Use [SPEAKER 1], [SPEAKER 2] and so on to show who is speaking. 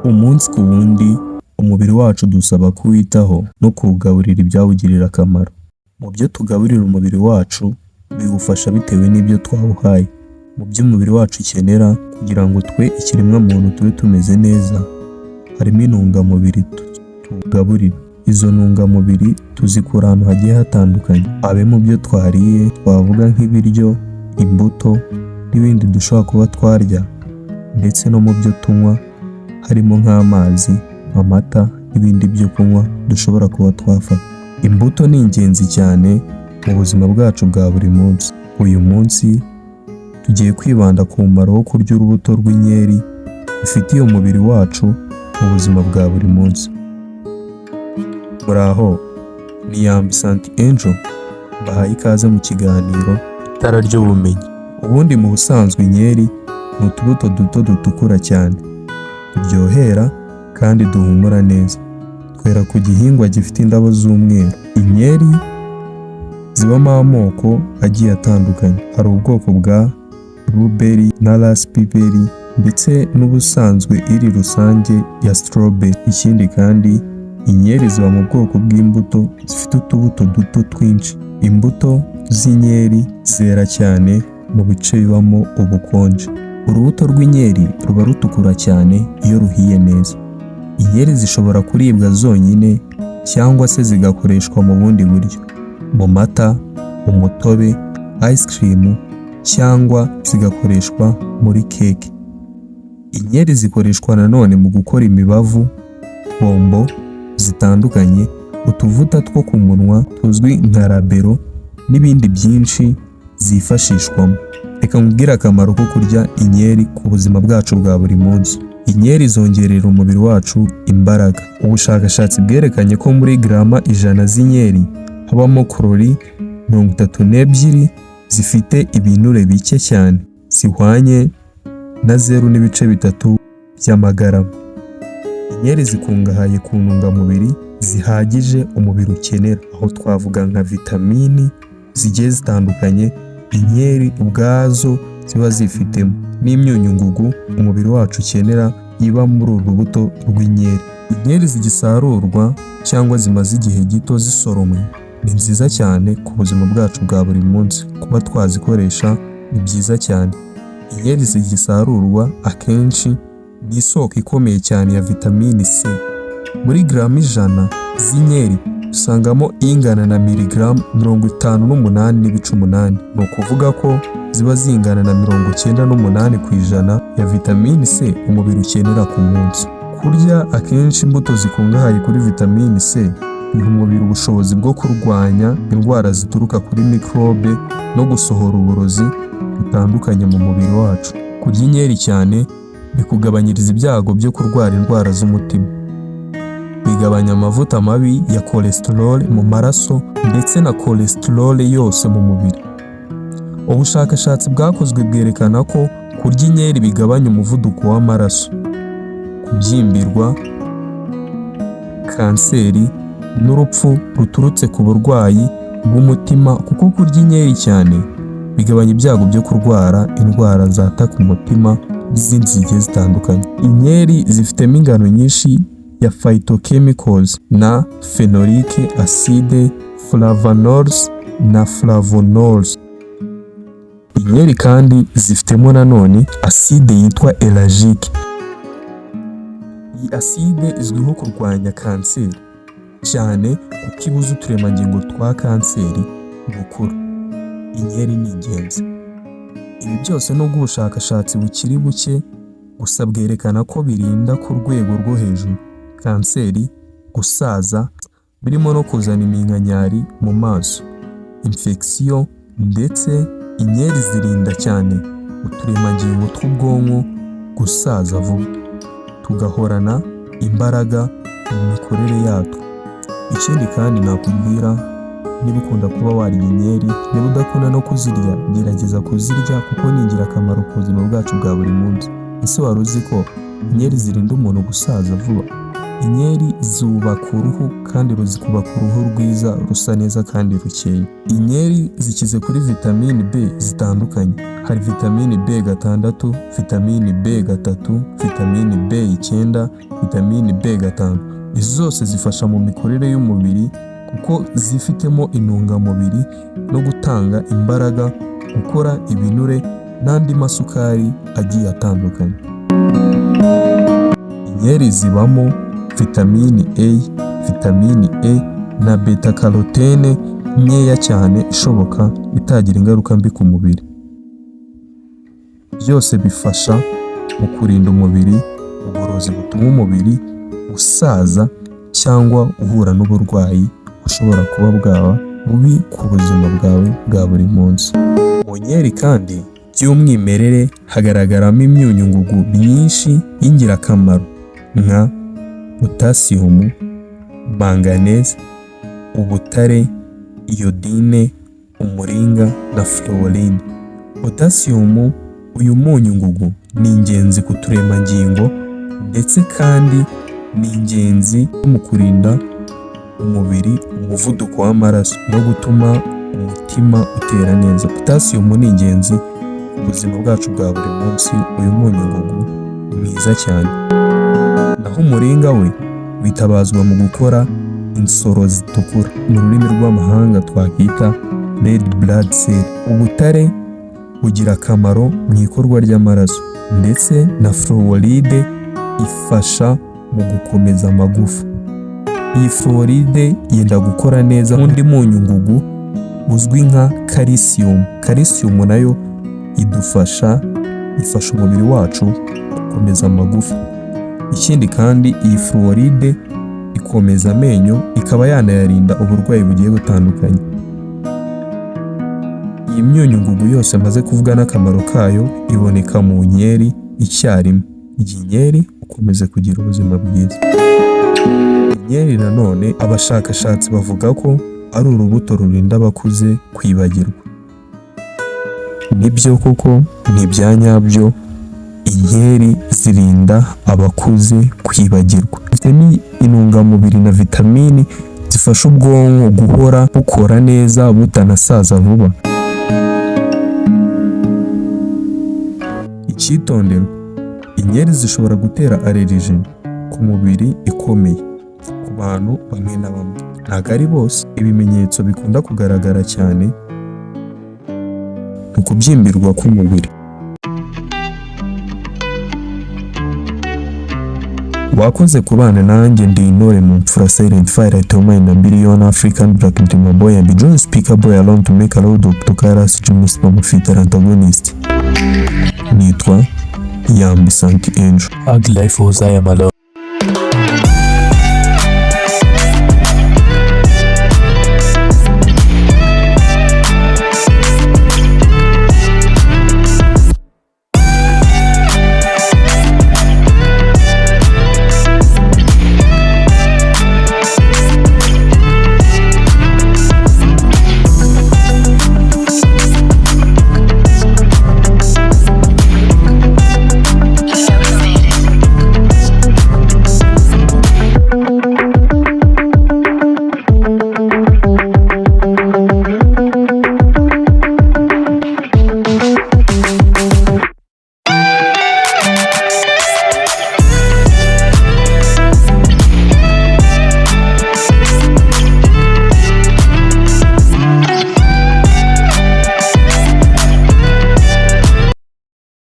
[SPEAKER 1] Umunsi ku wundi umubiri wacu dusaba kuwitaho no kuwugaburira ibyawugirira akamaro. Mu byo tugaburira umubiri wacu biwufasha bitewe n'ibyo twawuhaye. Mu byo umubiri wacu ukenera kugira ngo twe ikiremwamuntu tube tumeze neza, harimo intungamubiri tugaburira. Izo ntungamubiri tuzikura ahantu hagiye hatandukanye. Abe mu byo twariye twavuga nk'ibiryo, imbuto n'ibindi dushobora kuba twarya, ndetse no mu byo tunywa harimo nk'amazi, amata n'ibindi byo kunywa dushobora kuba twafata. Imbuto ni ingenzi cyane mu buzima bwacu bwa buri munsi. Uyu munsi tugiye kwibanda ku mumaro wo kurya urubuto rw'inkeri bifitiye umubiri wacu mu buzima bwa buri munsi. Muraho, ni Yambi Santi Angel, mbahaye ikaze mu kiganiro Itara ry'Ubumenyi. Ubundi mu busanzwe inkeri ni utubuto duto dutukura cyane, turyohera kandi duhumura neza. Twera ku gihingwa gifite indabo z'umweru. Inkeri zibamo amoko agiye atandukanye. Hari ubwoko bwa blueberry na raspberry ndetse n'ubusanzwe iri rusange ya strawberry. Ikindi kandi inkeri ziba mu bwoko bw'imbuto zifite utubuto duto twinshi. Imbuto z'inkeri zera cyane mu bice bibamo ubukonje. Urubuto rw'inkeri ruba rutukura cyane iyo ruhiye neza. Inkeri zishobora kuribwa zonyine cyangwa se zigakoreshwa mu bundi buryo, mu mata, umutobe, ice cream cyangwa zigakoreshwa muri keke. Inkeri zikoreshwa nanone mu gukora imibavu, bombo zitandukanye, utuvuta two ku munwa tuzwi nka rabero n'ibindi byinshi zifashishwamo. Reka nkubwire akamaro ko kurya inkeri ku buzima bwacu bwa buri munsi. Inkeri zongerera umubiri wacu imbaraga. Ubushakashatsi bwerekanye ko muri grama 100 z'inkeri habamo kalori 32 zifite ibinure bike cyane, zihwanye na 0.3 by'amagarama. Inkeri zikungahaye ku ntungamubiri zihagije umubiri ukenera, aho twavuga nka vitamini zigiye zitandukanye inkeri ubwazo ziba zifitemo, n'imyunyungugu umubiri wacu ukenera iba muri uru rubuto rw'inkeri. Inkeri zigisarurwa cyangwa zimaze igihe gito zisoromwe ni nziza cyane ku buzima bwacu bwa buri munsi. Kuba twazikoresha ni byiza cyane. Inkeri zigisarurwa akenshi ni isoko ikomeye cyane ya vitamini C. Muri grama 100 z'inkeri usangamo ingana na miligramu 58.8. Ni ukuvuga ko ziba zingana na 98% ya vitamini C umubiri ukenera ku munsi. Kurya akenshi imbuto zikungahaye kuri vitamini C biha umubiri ubushobozi bwo kurwanya indwara zituruka kuri mikrobe no gusohora uburozi butandukanye mu mubiri wacu. Kurya inkeri cyane bikugabanyiriza ibyago byo kurwara indwara z'umutima. Bigabanya amavuta mabi ya cholesterol mu maraso ndetse na cholesterol yose mu mubiri. Ubushakashatsi bwakozwe bwerekana ko kurya inkeri bigabanya umuvuduko w'amaraso, kubyimbirwa, kanseri n'urupfu ruturutse ku burwayi bw'umutima, kuko kurya inkeri cyane bigabanya ibyago byo kurwara indwara zataka umutima n'izindi zigiye zitandukanye. Inkeri zifitemo ingano nyinshi ya phytochemicals na phenolic acid, flavonols na flavonols. Inkeri kandi zifitemo nanone acide yitwa ellagique. Iyi acide izwiho kurwanya kanseri cyane kuko ibuza uturemangingo twa kanseri gukura. Inkeri ni ingenzi. Ibi byose nubwo ubushakashatsi bukiri buke, gusa bwerekana ko birinda ku rwego rwo hejuru kanseri, gusaza, birimo no kuzana iminkanyari mu maso, infection, ndetse inkeri zirinda cyane uturemangingo tw'ubwonko gusaza vuba, tugahorana imbaraga mu mikorere yatwo. Ikindi kandi nakubwira, niba ukunda kuba warya inkeri, niba udakunda no kuzirya, gerageza kuzirya kuko ni ingirakamaro ku buzima bwacu bwa buri munsi. Ese wari uzi ko inkeri zirinda umuntu gusaza vuba? Inkeri zubaka uruhu kandi zikubaka uruhu rwiza rusa neza kandi rukeye. Inkeri zikize kuri vitamini B zitandukanye. Hari vitamini B6, vitamini B3, vitamini B9, vitamini B5. Izi zose zifasha mu mikorere y'umubiri kuko zifitemo intungamubiri no gutanga imbaraga, gukora ibinure n'andi masukari agiye atandukanye. Inkeri zibamo vitamini A, vitamini E na beta carotene nkeya cyane ishoboka itagira ingaruka mbi ku mubiri. Byose bifasha mu kurinda umubiri uburozi butuma umubiri usaza cyangwa uhura n'uburwayi bushobora kuba bwaba bubi ku buzima bwawe bwa buri munsi. Mu nkeri kandi by'umwimerere hagaragaramo imyunyungugu myinshi y'ingirakamaro nka potasiyumu, manganese, ubutare, iyodine, umuringa na fluorine. Potasiyumu, uyu munyungugu ni ingenzi ku turemangingo ndetse kandi ni ingenzi mu kurinda umubiri umuvuduko w'amaraso no gutuma umutima utera neza. Potasiyumu ni ingenzi ku buzima bwacu bwa buri munsi. Uyu munyungugu ni mwiza cyane. Naho umuringa we witabazwa mu gukora insoro zitukura, mu rurimi rw'amahanga twakwita red blood cell. Ubutare bugira akamaro mu ikorwa ry'amaraso ndetse na fluoride ifasha mu gukomeza amagufa. Iyi fluoride yenda gukora neza undi munyungugu uzwi nka calcium. Calcium nayo ifasha umubiri wacu gukomeza amagufa. Ikindi kandi iyi fluoride ikomeza amenyo, ikaba yanayarinda uburwayi bugiye butandukanye. Iyi myunyungugu yose maze kuvuga n'akamaro kayo iboneka mu nkeri icyarimwe. Iyi nkeri ukomeze kugira ubuzima bwiza. Inkeri nanone abashakashatsi bavuga ko ari urubuto rurinda abakuze kwibagirwa. Nibyo koko, ni ibya nyabyo. Inkeri zirinda abakuze kwibagirwa. Zifite intungamubiri na vitamini zifasha ubwonko guhora bukora neza butanasaza vuba. Icyitondero, inkeri zishobora gutera allergie ku mubiri ikomeye ku bantu bamwe na bamwe. Ntabwo ari bose. Ibimenyetso bikunda kugaragara cyane ni ukubyimbirwa k'umubiri. Wakoze kubana nanjye ndi Intore Mumfura Silent Fire Toma na Billion African Black Dreamer Boy and John Speaker Boy alone to make a load of Tokaras Jimus Pamufita antagonist. Nitwa Yambi Santi Angel.
[SPEAKER 2] Hug life was I am alone.